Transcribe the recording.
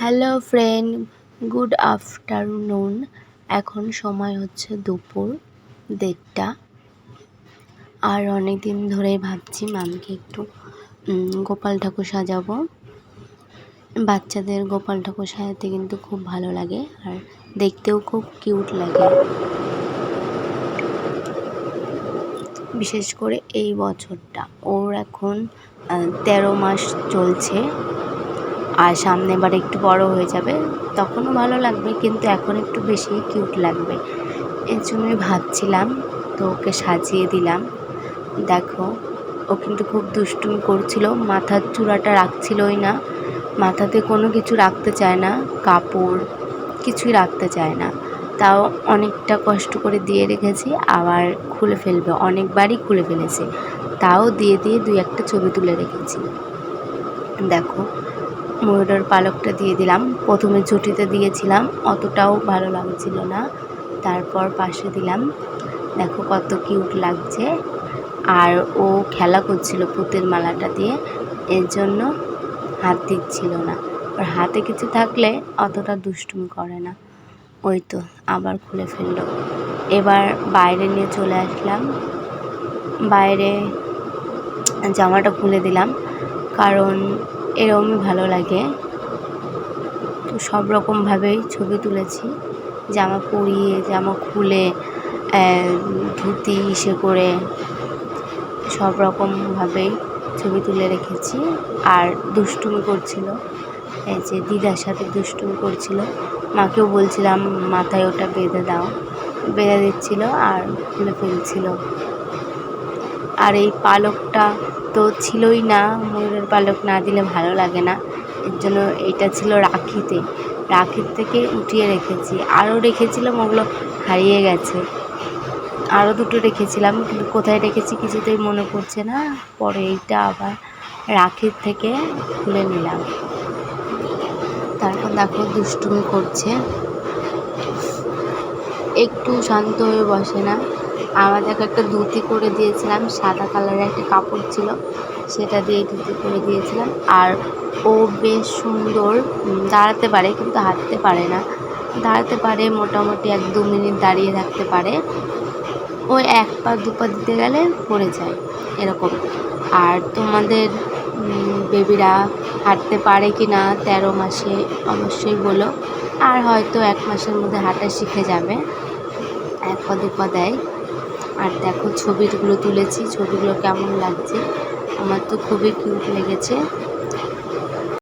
Hello friend, good afternoon. এখন সময় হচ্ছে দুপুর 1:30। আর অনেক দিন ধরেই ভাবছি মামকে একটু গোপাল ঠাকুর সাজাবো। বাচ্চাদের গোপাল ঠাকুর সাজাতে কিন্তু খুব ভালো লাগে আর দেখতেও খুব কিউট লাগে। বিশেষ করে এই বছরটা ওর এখন 13 মাস চলছে। আর সামনে এবার একটু বড় হয়ে যাবে, তখনও ভালো লাগবে, কিন্তু এখন একটু বেশি কিউট লাগবে। এর জন্যই ভাবছিলাম, তো ওকে সাজিয়ে দিলাম। দেখো, ও কিন্তু খুব দুষ্টুমি করছিল, মাথার চূড়াটা রাখছিলই না, মাথাতে কোনো কিছু রাখতে চায় না, কাপড় কিছুই রাখতে চায় না। তাও অনেকটা কষ্ট করে দিয়ে রেখেছি, আবার খুলে ফেলবে, অনেকবারই খুলে ফেলেছে, তাও দিয়ে 2-1টা ছবি তুলে রেখেছি। দেখো, ময়ূরের পালকটা দিয়ে দিলাম। প্রথমে ঝুঁটিতে দিয়েছিলাম, অতটাও ভালো লাগছিল না, তারপর পাশে দিলাম। দেখো কত কিউট লাগছে। আর ও খেলা করছিল পুঁতির মালাটা দিয়ে, এর জন্য হাত দিচ্ছিল না। ওর হাতে কিছু থাকলে অতটা দুষ্টুমি করে না। ওই তো আবার খুলে ফেললো। এবার বাইরে নিয়ে চলে আসলাম। বাইরে জামাটা খুলে দিলাম, কারণ এরকমই ভালো লাগে। তো সব রকমভাবেই ছবি তুলেছি, জামা পরিয়ে, জামা খুলে, ধুতি করে সব রকমভাবেই ছবি তুলে রেখেছি। আর দুষ্টুমি করছিল, এই যে দিদার সাথে দুষ্টুমি করছিল। মাকেও বলছিলাম মাথায় ওটা বেঁধে দাও, বেঁধে দিচ্ছিল আর খুলে ফেলছিল। আর এই পালকটা তো ছিলই না, ময়ূরের পালক না দিলে ভালো লাগে না, এর জন্য এটা ছিল রাখির থেকে উঠিয়ে রেখেছি। আরও রেখেছিলাম, ওগুলো হারিয়ে গেছে। আরও 2টো রেখেছিলাম, কিন্তু কোথায় রেখেছি কিছুতেই মনে পড়ছে না। পরে এইটা আবার রাখির থেকে খুলে নিলাম। তারপর দেখো দুষ্টুমি করছে, একটু শান্ত হয়ে বসে না। আমাদেরকে একটা ধুতি করে দিয়েছিলাম, সাদা কালারের একটা কাপড় ছিল, সেটা দিয়ে ধুতি করে দিয়েছিলাম। আর ও বেশ সুন্দর দাঁড়াতে পারে, কিন্তু হাঁটতে পারে না। দাঁড়াতে পারে, মোটামুটি 1-2 মিনিট দাঁড়িয়ে থাকতে পারে। ওই 1 পা 2 পা দিতে গেলে পড়ে যায়, এরকম। আর তোমাদের বেবিরা হাঁটতে পারে কি না 13 মাসে অবশ্যই বলো। আর হয়তো 1 মাসের মধ্যে হাঁটা শিখে যাবে, 1 পা 2 পা দেয়। আর দেখো ছবিগুলো তুলেছি, ছবিগুলো কেমন লাগছে, আমার তো খুবই কিউট লেগেছে।